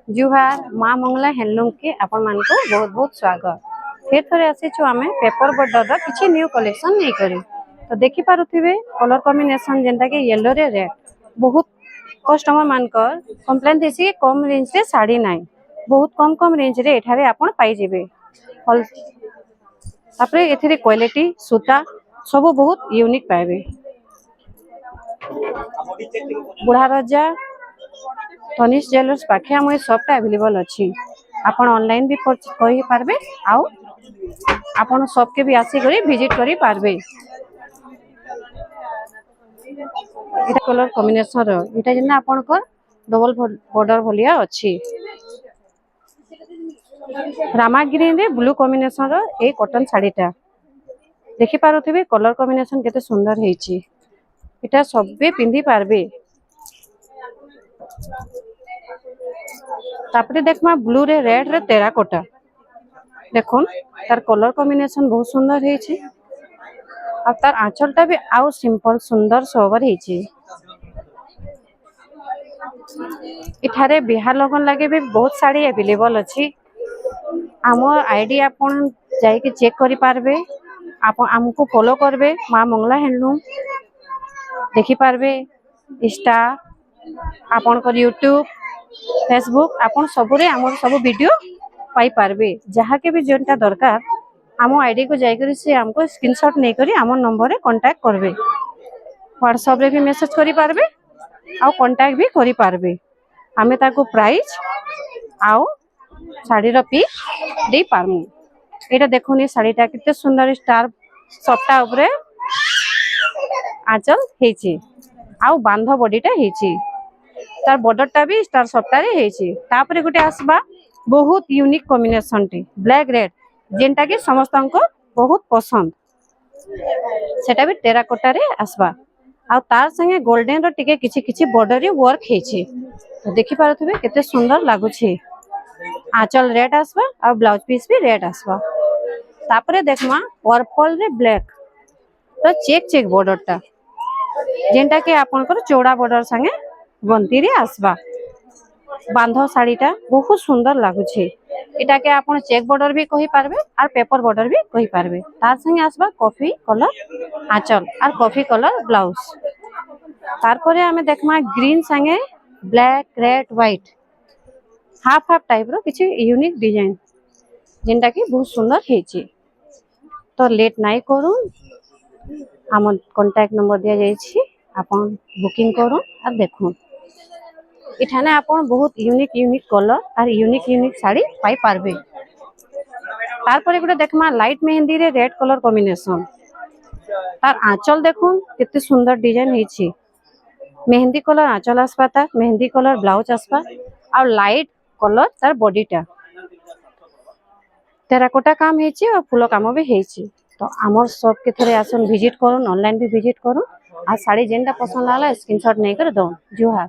जुहार माँ मंगला हैंडलूम के आपण मान को बहुत बहुत स्वागत। फिर थोड़े आसीचु आमे पेपर बॉर्डर रो किछि न्यू कलेक्शन नहीं करी। तो देखि पारुथिबे कलर कॉम्बिनेशन जेंता के येलो रे रेड बहुत कस्टमर मानकर कंप्लेंट देसी कम रेंज रे साड़ी नाही बहुत कम कम रेंज रे एठारे आपण पाई जेबे। तापरे एथिरे क्वालिटी सूता सब बहुत यूनिक पाइबे। बुढ़ा राजा तनिष ज्वेलर्स पाखे हम सबटा अवेलेबल अच्छी आपण ऑनलाइन भी करि पारबे आउ आपण सबके भी आसी करी विजिट करि पारबे। इटा कलर कॉम्बिनेशन रो इटा जेना आपण को डबल बॉर्डर भलिया अच्छी रामा ग्रीन रे ब्लू कॉम्बिनेशन रो ए कॉटन साड़ीटा देखि पारुथिबे कलर कॉम्बिनेशन केते सुंदर हेची। इटा सबे पिंदी पारबे। तापरे देखमा ब्लू रे रेड रे टेराकोटा देखोन तार कलर कॉम्बिनेशन बहुत सुंदर हेची आ तार आंचलटा भी आउ सिंपल सुंदर सोबर हेची। इठारे बिहार लगन लागे भी बहुत साड़ी अवेलेबल अच्छी आमो आईडी आपण जाई के चेक करि पारबे। आपण हमको फॉलो करबे माँ मंगला हैंडलूम देखि पारबे इंस्टा आपण को यूट्यूब फेसबुक आपण सबरे हमर सब वीडियो पाई पारबे। जहा के भी जोंटा दरकार हमो आईडी को जाई करी से हमको स्क्रीनशॉट नै करी हमर नंबर रे कांटेक्ट करबे। व्हाट्सएप रे भी मैसेज करि पारबे आ कांटेक्ट भी करि पारबे। हमें ताको प्राइस आउ साड़ी रो पी दे पारमु। एटा देखोनी साड़ीटा किते सुंदर स्टार सपटा ऊपरे आंचल हेची आउ बांध बॉडीटा हेची तार बॉर्डरटा भी स्टार सपटा रे हेची। तापरे गुटे आसबा बहुत यूनिक कॉम्बिनेशन टी ब्लैक रेड जेंटा के समस्तन को बहुत पसंद सेटा भी टेराकोटा रे आसबा आ तार संगे गोल्डन रो टिके किछि किछि बॉर्डर रे वर्क हेची। तो देखि पारथबे केते सुंदर लागुछि। आंचल रेड आसबा आ ब्लाउज पीस भी रेड आसबा। तापरे देखमा पर्पल रे ब्लैक तो चेक चेक बॉर्डरटा जेंटा के आपन को चौड़ा बॉर्डर संगे बंती रे आसबा। बांध साड़ीटा बहुत सुंदर लागुछि। एटा के आपन चेक बॉर्डर भी कहि पारबे और पेपर बॉर्डर भी कहि पारबे। तार संगे आसबा कॉफी कलर आंचल और कॉफी कलर ब्लाउज। तार परे हमें देखमा ग्रीन संगे black red white half half type रो किछि यूनिक डिजाइन जेंटा कि बहुत सुंदर हेची। तो लेट नाइ करू हम कांटेक्ट नंबर दिया जाय छी आपन बुकिंग करू और देखू। इठाने आपन बहुत यूनिक यूनिक कलर और यूनिक यूनिक साड़ी पाई पारबे। तार परे गुटे देखमा लाइट मेहंदी रे रेड कलर कॉम्बिनेशन तार आंचल देखून कितने सुंदर डिजाइन हेची। मेहंदी कलर आंचल आसबा तार मेहंदी कलर ब्लाउज आसबा और लाइट कलर तार बॉडीटा टेराकोटा काम हेची और फूल काम भी हेची। तो आमर सब के थरे आसन विजिट करूँ ऑनलाइन भी विजिट करूँ आ साड़ी जेनटा पसंद आला स्क्रीनशॉट नहीं कर दो जुहार।